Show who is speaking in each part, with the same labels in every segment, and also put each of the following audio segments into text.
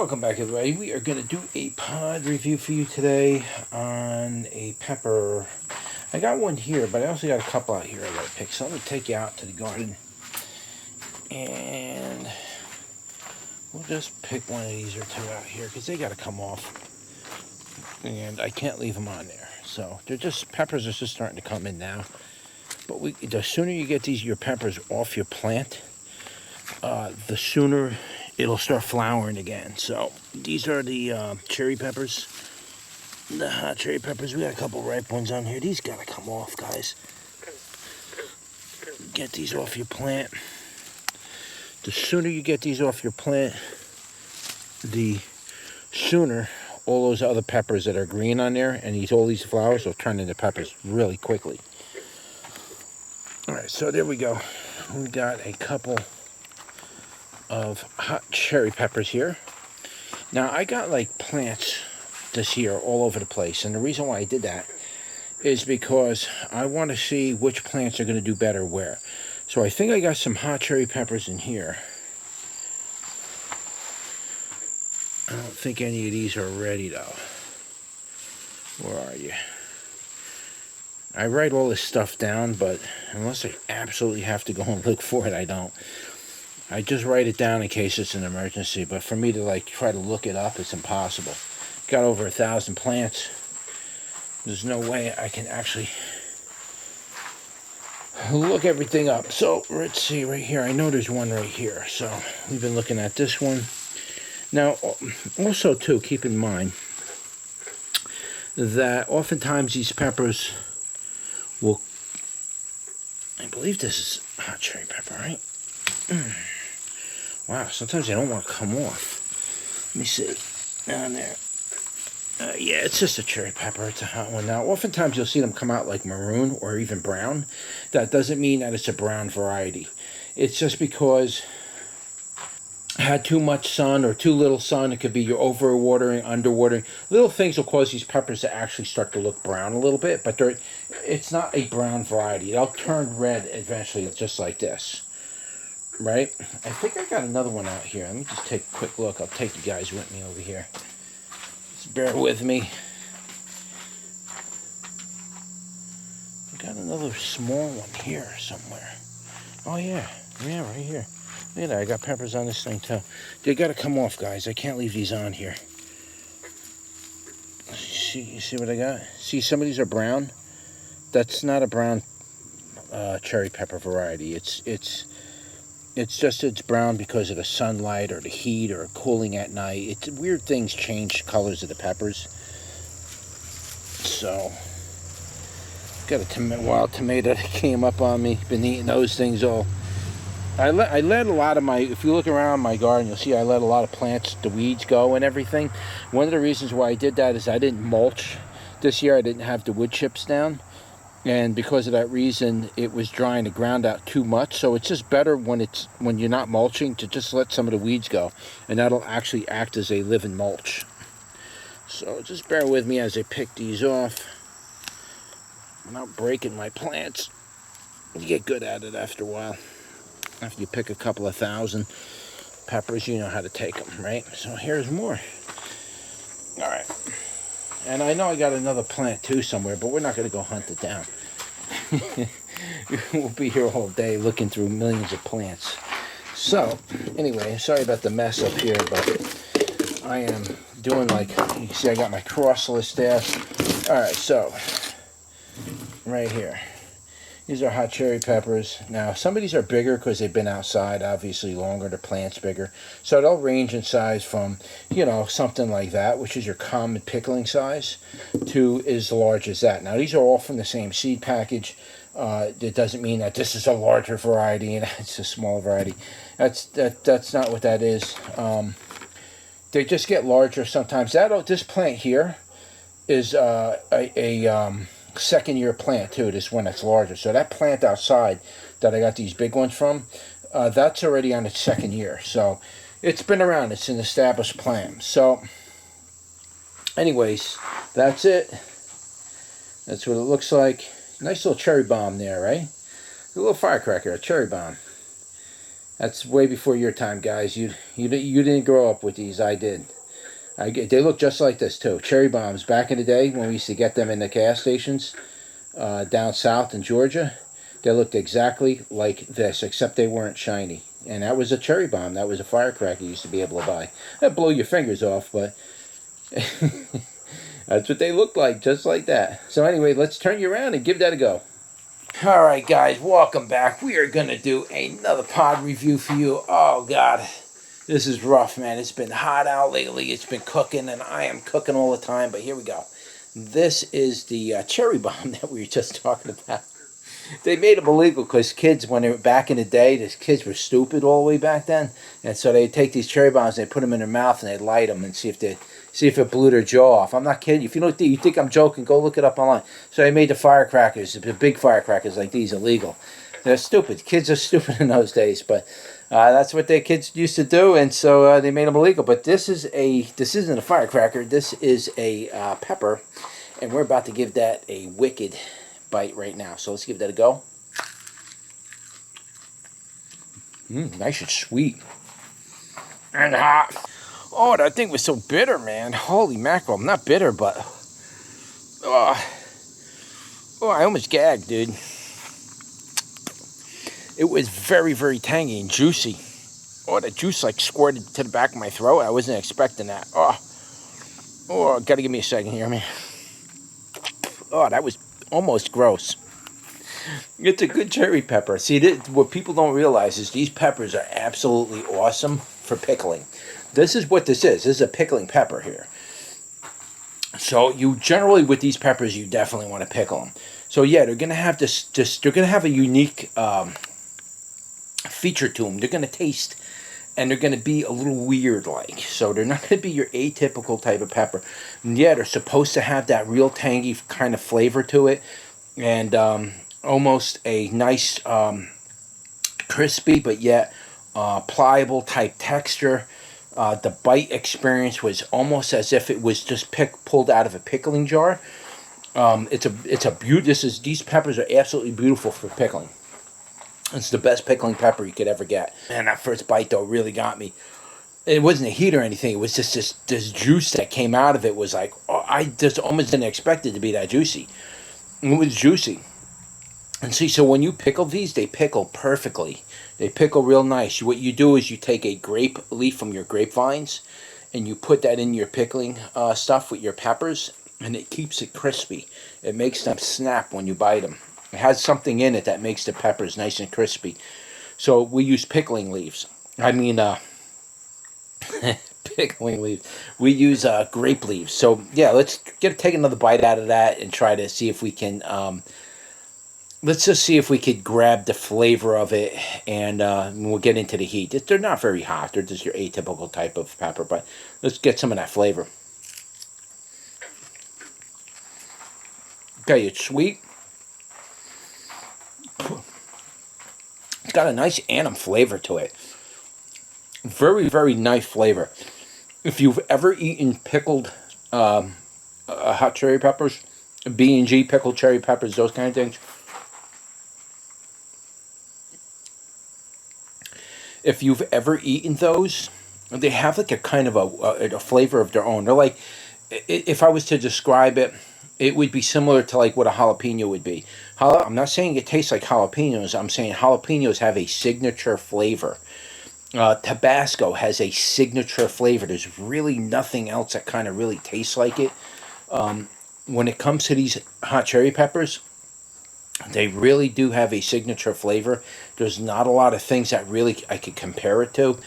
Speaker 1: Welcome back, everybody. We are going to do a pod review for you today on a pepper. I got one here, but I also got a couple out here I got to pick. So I'm going to take you out to the garden, and we'll just pick one of these or two out here because they got to come off, and I can't leave them on there. So they're just, peppers are just starting to come in now. But the sooner you get your peppers off your plant, the sooner it'll start flowering again. So these are the cherry peppers, the hot cherry peppers. We got a couple ripe ones on here. These gotta come off, guys. Get these off your plant. The sooner you get these off your plant, the sooner all those other peppers that are green on there and all these flowers will turn into peppers really quickly. All right, so there we go. We got a couple of hot cherry peppers here. Now I got like plants this year all over the place, and the reason why I did that is because I want to see which plants are going to do better where. So I think I got some hot cherry peppers in here. I don't think any of these are ready though. Where are you? I write all this stuff down, but unless I absolutely have to go and look for it, I don't. I just write it down in case it's an emergency, but for me to like try to look it up, it's impossible. Got over 1,000 plants. There's no way I can actually look everything up. So let's see right here. I know there's one right here. So we've been looking at this one. Now, also too, keep in mind that oftentimes these peppers will, I believe this is hot cherry pepper, right? Wow, sometimes they don't want to come off. Let me see. Down there. Yeah, it's just a cherry pepper. It's a hot one. Now, oftentimes you'll see them come out like maroon or even brown. That doesn't mean that it's a brown variety. It's just because it had too much sun or too little sun. It could be you're overwatering, underwatering. Little things will cause these peppers to actually start to look brown a little bit, but it's not a brown variety. They'll turn red eventually, just like this. Right? I think I got another one out here. Let me just take a quick look. I'll take you guys with me over here. Just bear with me. I got another small one here somewhere. Oh yeah. Yeah, right here. Look at that. I got peppers on this thing too. They got to come off, guys. I can't leave these on here. You see what I got? See, some of these are brown. That's not a brown cherry pepper variety. It's just brown because of the sunlight or the heat or cooling at night. It's weird things change colors of the peppers. So, got a wild tomato that came up on me. Been eating those things all. I let a lot of my, if you look around my garden, you'll see I let a lot of plants, the weeds go and everything. One of the reasons why I did that is I didn't mulch. This year I didn't have the wood chips down. And because of that reason, it was drying the ground out too much. So it's just better when you're not mulching to just let some of the weeds go. And that'll actually act as a living mulch. So just bear with me as I pick these off. I'm not breaking my plants. You get good at it after a while. After you pick a couple of 1,000 peppers, you know how to take them, right? So here's more. All right. And I know I got another plant too somewhere, but we're not going to go hunt it down. We'll be here all day looking through millions of plants. So, anyway, sorry about the mess up here, but I am doing like, you see I got my cross list there. All right, so, right here. These are hot cherry peppers. Now, some of these are bigger because they've been outside, obviously longer, the plant's bigger. So they'll range in size from, something like that, which is your common pickling size, to as large as that. Now, these are all from the same seed package. It doesn't mean that this is a larger variety and it's a small variety. That's not what that is. They just get larger sometimes. This plant here is a second year plant too, this one that's larger. So that plant outside that I got these big ones from, that's already on its second year. So it's been around, it's an established plant. So anyways, that's it. That's what it looks like. Nice little cherry bomb there, right? A little firecracker, a cherry bomb. That's way before your time, guys. You didn't grow up with these, I did. They look just like this too. Cherry bombs back in the day when we used to get them in the gas stations down south in Georgia. They looked exactly like this, except they weren't shiny. And that was a cherry bomb. That was a firecracker you used to be able to buy. That'd blow your fingers off, but that's what they look like, just like that. So anyway, let's turn you around and give that a go. All right, guys, welcome back. We are going to do another pod review for you. Oh, God. This is rough, man. It's been hot out lately. It's been cooking, and I am cooking all the time. But here we go. This is the cherry bomb that we were just talking about. They made them illegal because kids, when they were back in the day, the kids were stupid all the way back then. And so they'd take these cherry bombs, and they'd put them in their mouth, and they'd light them and see if it blew their jaw off. I'm not kidding you. If you think I'm joking, go look it up online. So they made the firecrackers, the big firecrackers like these, illegal. They're stupid. Kids are stupid in those days, but that's what their kids used to do, and so they made them illegal. But this isn't a firecracker. This is a pepper, and we're about to give that a wicked bite right now. So let's give that a go. Nice and sweet. And hot. Oh, that thing was so bitter, man. Holy mackerel. Not bitter, but... Oh, I almost gagged, dude. It was very, very tangy and juicy. Oh, the juice like squirted to the back of my throat. I wasn't expecting that. Oh, gotta give me a second here, man. Oh, that was almost gross. It's a good cherry pepper. See, what people don't realize is these peppers are absolutely awesome for pickling. This is what this is. This is a pickling pepper here. So you generally, with these peppers, you definitely want to pickle them. So yeah, they're gonna have they're gonna have a unique feature to them. They're gonna taste, and they're gonna be a little weird like. So they're not gonna be your atypical type of pepper. And yeah, they're supposed to have that real tangy kind of flavor to it, and almost a nice crispy but yet pliable type texture. The bite experience was almost as if it was just pulled out of a pickling jar. These peppers are absolutely beautiful for pickling. It's the best pickling pepper you could ever get. And that first bite though really got me. It wasn't a heat or anything. It was just this juice that came out of it was like, I just almost didn't expect it to be that juicy. It was juicy. And see, so when you pickle these, they pickle perfectly. They pickle real nice. What you do is you take a grape leaf from your grapevines, and you put that in your pickling stuff with your peppers, and it keeps it crispy. It makes them snap when you bite them. It has something in it that makes the peppers nice and crispy. So we use pickling leaves. Pickling leaves. We use grape leaves. So yeah, let's take another bite out of that and try to see if we can... let's just see if we could grab the flavor of it, and we'll get into the heat. They're not very hot. They're just your atypical type of pepper, but let's get some of that flavor. Okay, it's sweet. It's got a nice annuum flavor to it. Very, very nice flavor. If you've ever eaten pickled hot cherry peppers, B&G pickled cherry peppers, those kind of things, if you've ever eaten those, they have like a kind of a flavor of their own. They're like, if I was to describe it, it would be similar to like what a jalapeno would be. I'm not saying it tastes like jalapenos. I'm saying jalapenos have a signature flavor. Tabasco has a signature flavor. There's really nothing else that kind of really tastes like it. When it comes to these hot cherry peppers, they really do have a signature flavor. There's not a lot of things that really I could compare it to.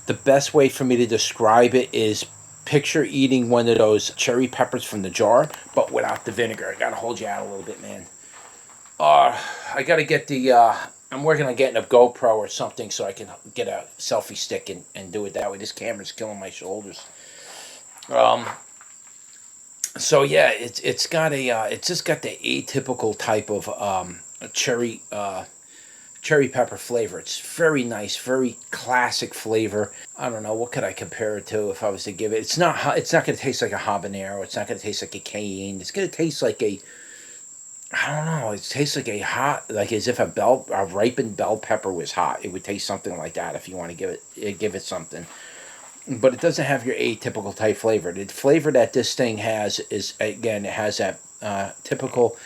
Speaker 1: The best way for me to describe it is picture eating one of those cherry peppers from the jar, but without the vinegar. I gotta hold you out a little bit, man. I gotta get the... I'm working on getting a GoPro or something so I can get a selfie stick and do it that way. This camera's killing my shoulders. So yeah, it's just got the atypical type of cherry pepper flavor. It's very nice, very classic flavor. I don't know, what could I compare it to if I was to give it? It's not going to taste like a habanero. It's not going to taste like a cayenne. It's going to taste like I don't know. It tastes like like as if a ripened bell pepper was hot. It would taste something like that if you want to give it something. but it doesn't have your atypical type flavor. The flavor that this thing has is, again, it has that typical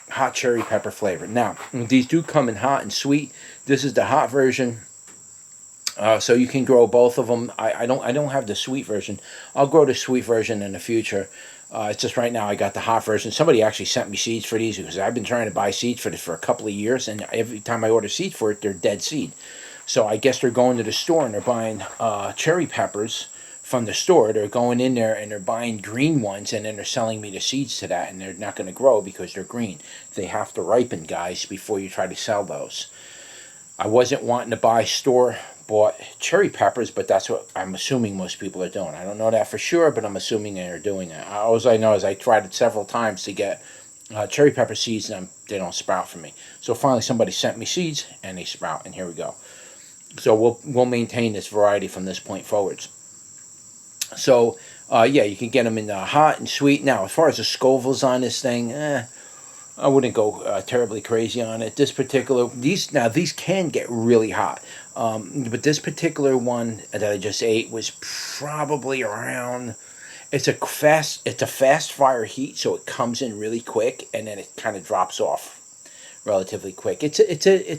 Speaker 1: hot cherry pepper flavor. Now, these do come in hot and sweet. This is the hot version. So you can grow both of them. I don't have the sweet version. I'll grow the sweet version in the future. It's just right now I got the hot version. Somebody actually sent me seeds for these because I've been trying to buy seeds for this for a couple of years, and every time I order seeds for it, they're dead seed. So I guess they're going to the store and they're buying cherry peppers from the store. They're going in there and they're buying green ones, and then they're selling me the seeds to that, and they're not going to grow because they're green. They have to ripen, guys, before you try to sell those. I wasn't wanting to buy store-bought cherry peppers, but that's what I'm assuming most people are doing. I don't know that for sure, but I'm assuming they're doing it. All I know is I tried it several times to get cherry pepper seeds, and they don't sprout for me. So finally somebody sent me seeds, and they sprout, and here we go. So we'll maintain this variety from this point forwards. So, yeah, you can get them in hot and sweet. Now, as far as the Scovilles on this thing, I wouldn't go terribly crazy on it. This particular, these can get really hot. But this particular one that I just ate was probably around, it's a fast fire heat, so it comes in really quick, and then it kind of drops off relatively quick. It's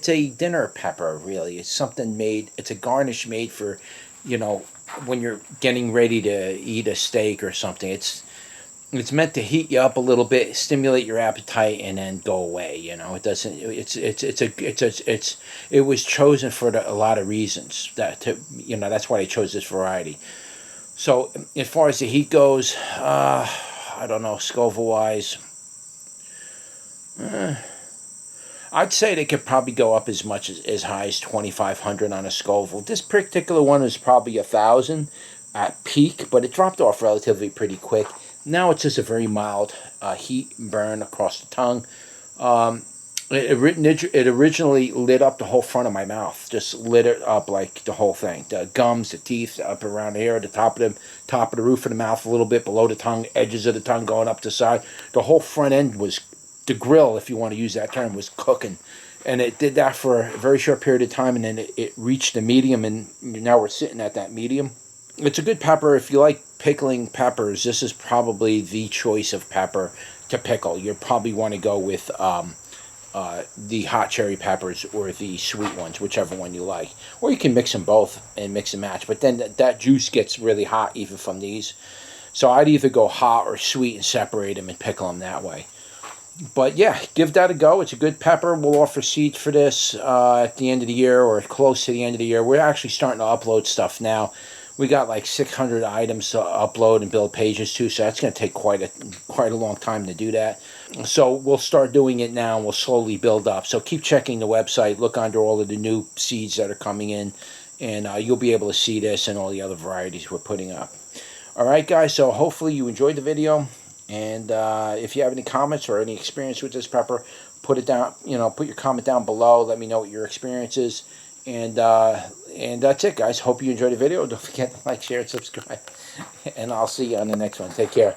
Speaker 1: a dinner pepper, really. It's something made, it's a garnish made for, you know, when you're getting ready to eat a steak or something. It's meant to heat you up a little bit, stimulate your appetite, and then go away. You know, it doesn't. It was chosen for a lot of reasons. That's why they chose this variety. So as far as the heat goes, I don't know, Scoville wise. I'd say they could probably go up as much as high as 2,500 on a Scoville. This particular one is probably 1,000 at peak, but it dropped off relatively pretty quick. Now it's just a very mild heat burn across the tongue. It originally lit up the whole front of my mouth, just lit it up like the whole thing. The gums, the teeth, up around here, the top of the roof of the mouth, a little bit below the tongue, edges of the tongue going up the side. The whole front end was, the grill, if you want to use that term, was cooking. And it did that for a very short period of time, and then it reached the medium, and now we're sitting at that medium. It's a good pepper. If you like pickling peppers, this is probably the choice of pepper to pickle. You probably want to go with the hot cherry peppers or the sweet ones, whichever one you like. Or you can mix them both and mix and match. But then that juice gets really hot even from these. So I'd either go hot or sweet and separate them and pickle them that way. But yeah, give that a go. It's a good pepper. We'll offer seeds for this at the end of the year or close to the end of the year. We're actually starting to upload stuff now. We got like 600 items to upload and build pages to, so that's going to take quite a long time to do that. So we'll start doing it now, and we'll slowly build up. So keep checking the website. Look under all of the new seeds that are coming in, and you'll be able to see this and all the other varieties we're putting up. All right, guys, so hopefully you enjoyed the video. And if you have any comments or any experience with this pepper, put it down. Put your comment down below. Let me know what your experience is. And that's it, guys. Hope you enjoyed the video. Don't forget to like, share, and subscribe. And I'll see you on the next one. Take care.